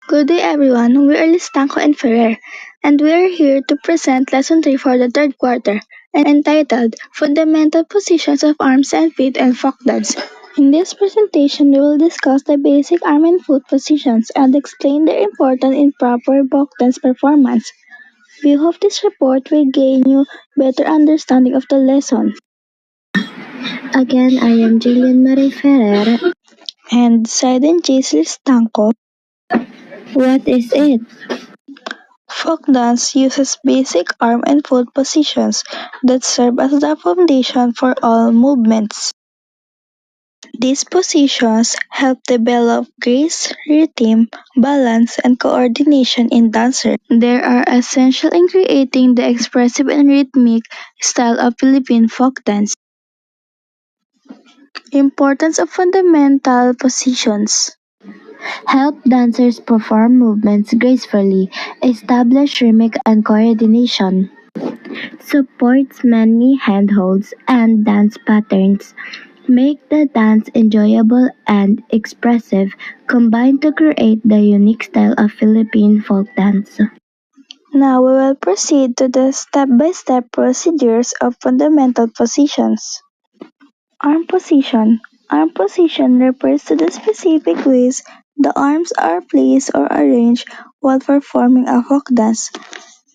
Good day everyone, we are Listanco and Ferrer, and we are here to present Lesson 3 for the third quarter, entitled Fundamental Positions of Arms and Feet and Folk Dance. In this presentation, we will discuss the basic arm and foot positions and explain their importance in proper folk dance performance. We hope this report will gain you better understanding of the lesson. Again, I am Jillian Marie Ferrer. And Saiden J. Listanco. What is it? Folk dance uses basic arm and foot positions that serve as the foundation for all movements. These positions help develop grace, rhythm, balance, and coordination in dancers. They are essential in creating the expressive and rhythmic style of Philippine folk dance. Importance of fundamental positions. Help dancers perform movements gracefully, establish rhythmic and coordination, supports many handholds and dance patterns, make the dance enjoyable and expressive, combine to create the unique style of Philippine folk dance. Now we will proceed to the step-by-step procedures of fundamental positions. Arm position. Arm position refers to the specific ways the arms are placed or arranged while performing a folk dance.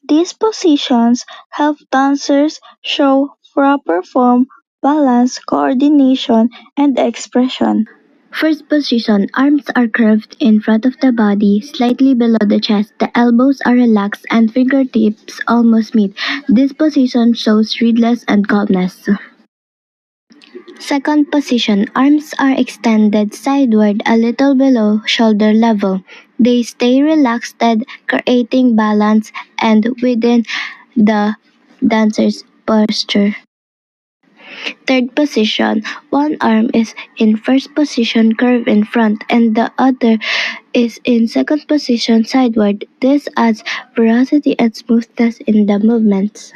These positions help dancers show proper form, balance, coordination, and expression. First position, arms are curved in front of the body, slightly below the chest. The elbows are relaxed and fingertips almost meet. This position shows readiness and calmness. Second position, arms are extended sideward a little below shoulder level. They stay relaxed, creating balance and within the dancer's posture. Third position, one arm is in first position curve in front and the other is in second position sideward. This adds veracity and smoothness in the movements.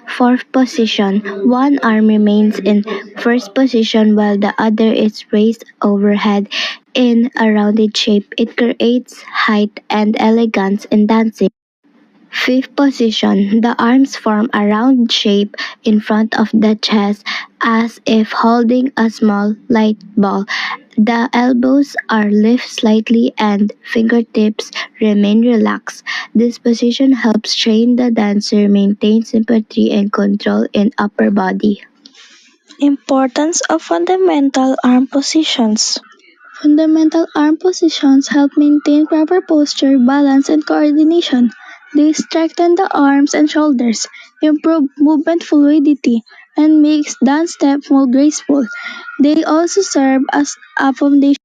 Fourth position, one arm remains in first position while the other is raised overhead in a rounded shape. It creates height and elegance in dancing. Fifth position, the arms form a round shape in front of the chest as if holding a small light ball. The elbows are lifted slightly and fingertips remain relaxed. This position helps train the dancer maintain symmetry and control in upper body. Importance of fundamental arm positions. Fundamental arm positions help maintain proper posture, balance, and coordination. They strengthen the arms and shoulders, improve movement fluidity, and makes dance steps more graceful. They also serve as a foundation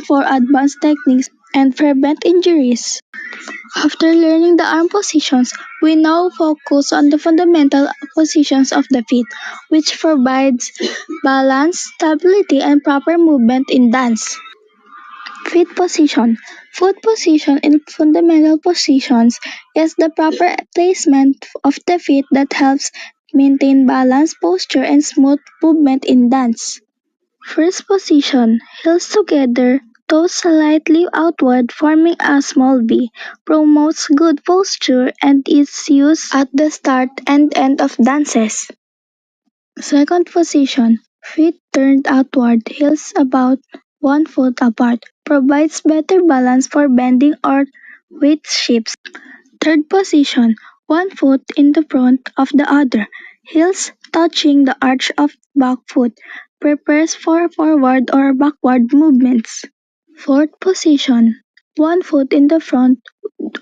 for advanced techniques and prevent injuries. After learning the arm positions, we now focus on the fundamental positions of the feet, which provides balance, stability, and proper movement in dance. Feet position. Foot position in fundamental positions is the proper placement of the feet that helps maintain balance, posture, and smooth movement in dance. First position, heels together, toes slightly outward forming a small V, promotes good posture and is used at the start and end of dances. Second position, feet turned outward, heels about 1 foot apart, provides better balance for bending or weight shifts. Third position, 1 foot in the front of the other, heels touching the arch of back foot, prepares for forward or backward movements. Fourth position, 1 foot in the front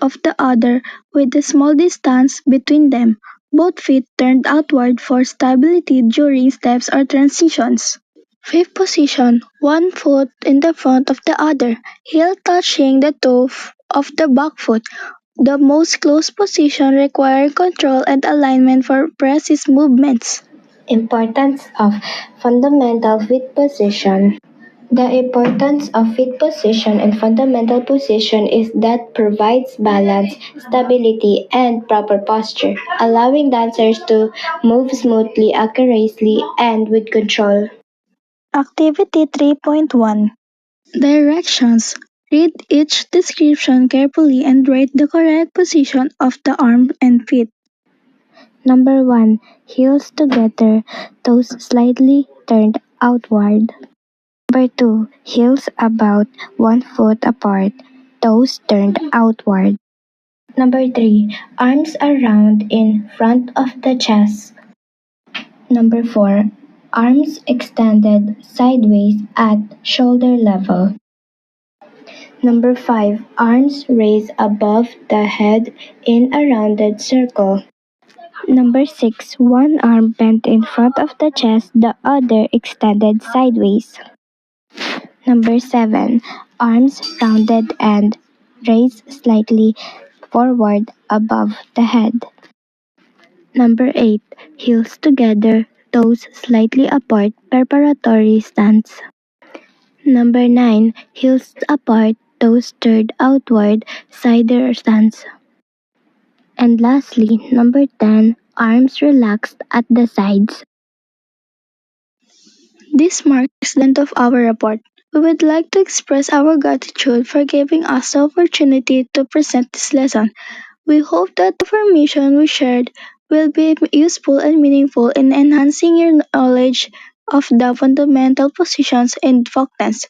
of the other with a small distance between them, both feet turned outward for stability during steps or transitions. Fifth position, 1 foot in the front of the other, heel touching the toe of the back foot, the most close position requiring control and alignment for precise movements. Importance of fundamental feet position. The importance of feet position and fundamental position is that provides balance, stability, and proper posture, allowing dancers to move smoothly, accurately, and with control. Activity 3.1. Directions. Read each description carefully and rate the correct position of the arm and feet. Number 1. Heels together, toes slightly turned outward. Number 2. Heels about 1 foot apart, toes turned outward. Number 3. Arms are round in front of the chest. Number 4. Arms extended sideways at shoulder level. Number 5. Arms raised above the head in a rounded circle. Number 6. One arm bent in front of the chest, the other extended sideways. Number 7. Arms rounded and raised slightly forward above the head. Number 8. Heels together, toes slightly apart, preparatory stance. Number 9. Heels apart, toes turned outward, cider stance. And lastly, number 10. Arms relaxed at the sides. This marks the end of our report. We would like to express our gratitude for giving us the opportunity to present this lesson. We hope that the information we shared will be useful and meaningful in enhancing your knowledge of the fundamental positions in folk dance.